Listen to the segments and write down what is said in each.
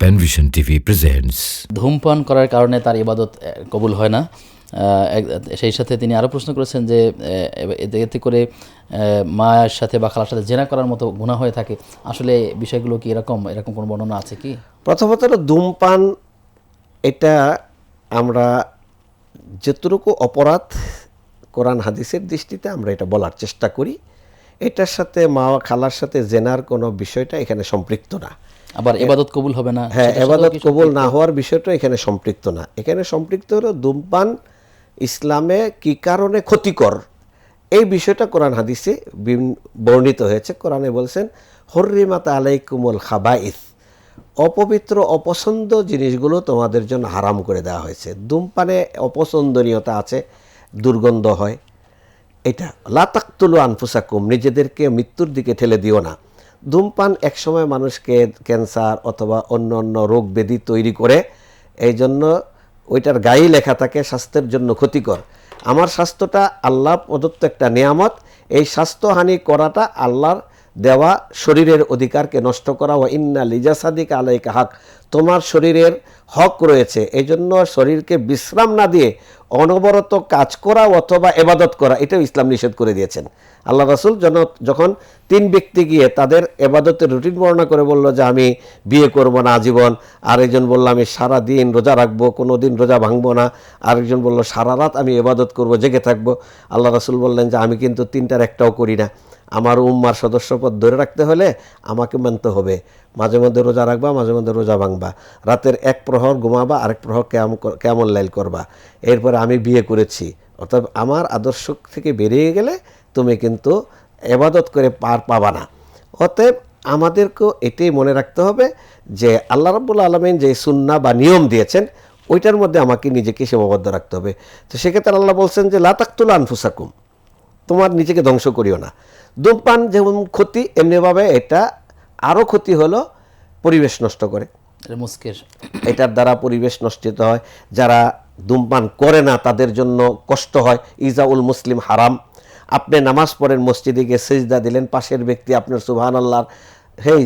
পেনভিশন TV presents. ধূমপান করার কারণে তার ইবাদত কবুল হয় না। সেই সাথে তিনি আরও প্রশ্ন করেছেন যে এতে করে মায়ের সাথে বা খালার সাথে জেনা করার মতো গুনাহ হয়ে থাকে। আসলে বিষয়গুলো কি এরকম কোনো বর্ণনা আছে কি? প্রথমত ধূমপান, এটা আমরা যতটুকু অপরাধ কোরআন হাদিসের দৃষ্টিতে আমরা এটা বলার চেষ্টা করি, এটার সাথে মা খালার সাথে জেনার কোনো বিষয়টা এখানে সম্পৃক্ত না। আবার ইবাদত কবুল হবে না, হ্যাঁ, ইবাদত কবুল না হওয়ার বিষয়টা এখানে সম্পৃক্ত না। এখানে সম্পৃক্ত হলো ধূমপান ইসলামে কি কারণে ক্ষতিকর, এই বিষয়টা কোরআন হাদিসে বর্ণিত হয়েছে। কোরআনে বলছেন হররিমাত আলাইকুমুল খাবাইস, অপবিত্র অপছন্দ জিনিসগুলো তোমাদের জন্য হারাম করে দেওয়া হয়েছে। ধূমপানে অপছন্দনীয়তা আছে, দুর্গন্ধ হয়। এটা লা তাকতুলু আনফুসাকুম, নিজেদেরকে মৃত্যুর দিকে ঠেলে দিও না। ধূমপান একসময় মানুষকে ক্যান্সার অথবা অন্য অন্য রোগ ব্যাধি তৈরি করে, এই জন্য ওইটার গায়ে লেখা থাকে স্বাস্থ্যের জন্য ক্ষতিকর। আমার স্বাস্থ্যটা আল্লাহ প্রদত্ত একটা নিয়ামত, এই স্বাস্থ্যহানি করাটা আল্লাহর দেওয়া শরীরের অধিকারকে নষ্ট করা। ও ইন্না লিজাসাদিকা আলাইকা হক, তোমার শরীরের হক রয়েছে, এই জন্য শরীরকে বিশ্রাম না দিয়ে অনবরত কাজ করা অথবা এবাদত করা, এটাও ইসলাম নিষেধ করে দিয়েছেন। আল্লাহ রাসূল যখন 3 ব্যক্তি গিয়ে তাদের এবাদতের রুটিন বর্ণনা করে বলল যে আমি বিয়ে করব না আজীবন, আরেকজন বলল আমি সারা দিন রোজা রাখবো, কোনো দিন রোজা ভাঙবো না, আরেকজন বলল সারা রাত আমি এবাদত করব, জেগে থাকবো। আল্লাহ রাসূল বললেন যে আমি কিন্তু 3টার একটাও করি না। আমার উম্মার সদস্যপদ ধরে রাখতে হলে আমাকে মানতে হবে, মাঝে মধ্যে রোজা রাখবা, মাঝে মধ্যে রোজা ভাঙবা, রাতের 1 প্রহর ঘুমাবা, আরেক প্রহর কেমন লাইল করবা। এরপরে আমি বিয়ে করেছি, অর্থাৎ আমার আদর্শ থেকে বেরিয়ে গেলে তুমি কিন্তু এবাদত করে পার পাবা না। অতএব আমাদেরকেও এটাই মনে রাখতে হবে যে আল্লাহ রাব্বুল আলামিন যে সুন্নাহ বা নিয়ম দিয়েছেন ওইটার মধ্যে আমাকে নিজেকে সীমাবদ্ধ রাখতে হবে। তো সেক্ষেত্রে আল্লাহ বলছেন যে লা তাকতুলু আনফুসাকুম, তোমার নিজেকে ধ্বংস করিও না। ধূমপান যেমন ক্ষতি, এমনিভাবে এটা আরও ক্ষতি হলো পরিবেশ নষ্ট করে। এটার দ্বারা পরিবেশ নষ্ট হয়। যারা ধূমপান করে না তাদের জন্য কষ্ট হয়। ইজাউল মুসলিম হারাম। আপনি নামাজ পড়েন, মসজিদে গিয়ে সিজদা দিলেন, পাশের ব্যক্তি আপনার সুবহানাল্লাহর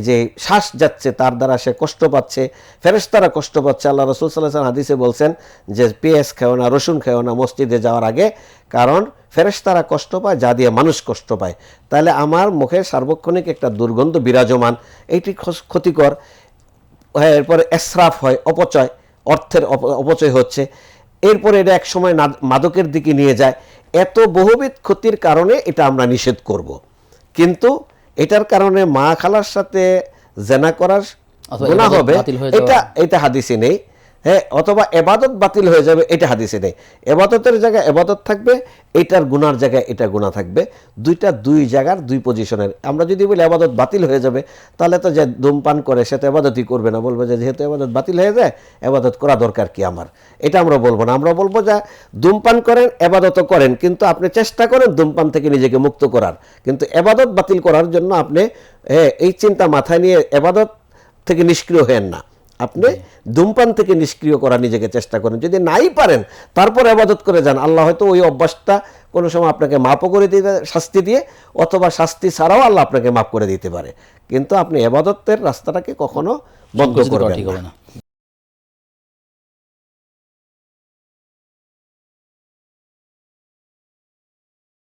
যে শ্বাস যাচ্ছে তার দ্বারা সে কষ্ট পাচ্ছে, ফেরেশতারা কষ্ট পাচ্ছে। আল্লাহ রাসূল সাল্লাল্লাহু আলাইহি ওয়াসাল্লাম হাদিসে বলছেন যে পেঁয়াজ খেও না, রসুন খেও না মসজিদে যাওয়ার আগে, কারণ ফেরেশতারা কষ্ট পায় যা দিয়ে মানুষ কষ্ট পায়। তাহলে আমার মুখে সার্বক্ষণিক একটা দুর্গন্ধ বিরাজমান, এইটি ক্ষতিকর। হ্যাঁ, এরপরে এসরাফ হয়, অপচয়, অর্থের অপচয় হচ্ছে। এরপরে এটা একসময় মাদকের দিকে নিয়ে যায়। এত বহুবিধ ক্ষতির কারণে এটা আমরা নিষেধ করব। কিন্তু এটার কারণে মা খালার সাথে জেনা করার গুনাহ হবে, এটা হাদিসে নেই। হ্যাঁ, অথবা এবাদত বাতিল হয়ে যাবে, এটা হাদিসে নেই। এবাদতের জায়গায় এবাদত থাকবে, এটার গুনার জায়গায় এটা গুনাহ থাকবে। দুই জায়গার 2 পজিশনের। আমরা যদি বলি এবাদত বাতিল হয়ে যাবে, তাহলে তো যে ধূমপান করে সে তো এবাদতই করবে না, বলবে যে যেহেতু এবাদত বাতিল হয়ে যায় এবাদত করা দরকার কি আমার, এটা আমরা বলবো না। আমরা বলবো যে ধূমপান করেন, এবাদতও করেন, কিন্তু আপনি চেষ্টা করেন ধূমপান থেকে নিজেকে মুক্ত করার। কিন্তু এবাদত বাতিল করার জন্য আপনি এই চিন্তা মাথায় নিয়ে এবাদত থেকে নিষ্ক্রিয় হেন না, আপনি ধূমপান থেকে নিষ্ক্রিয় করার নিজেকে চেষ্টা করেন। যদি নাই পারেন তারপর ইবাদত করে যান, আল্লাহ হয়তো ওই অভ্যাসটা কোনো সময় আপনাকে মাফও করে দিতে, শাস্তি দিয়ে, অথবা শাস্তি ছাড়াও আল্লাহ আপনাকে মাফ করে দিতে পারে। কিন্তু আপনি ইবাদতের রাস্তাটাকে কখনো বন্ধ করবেন না।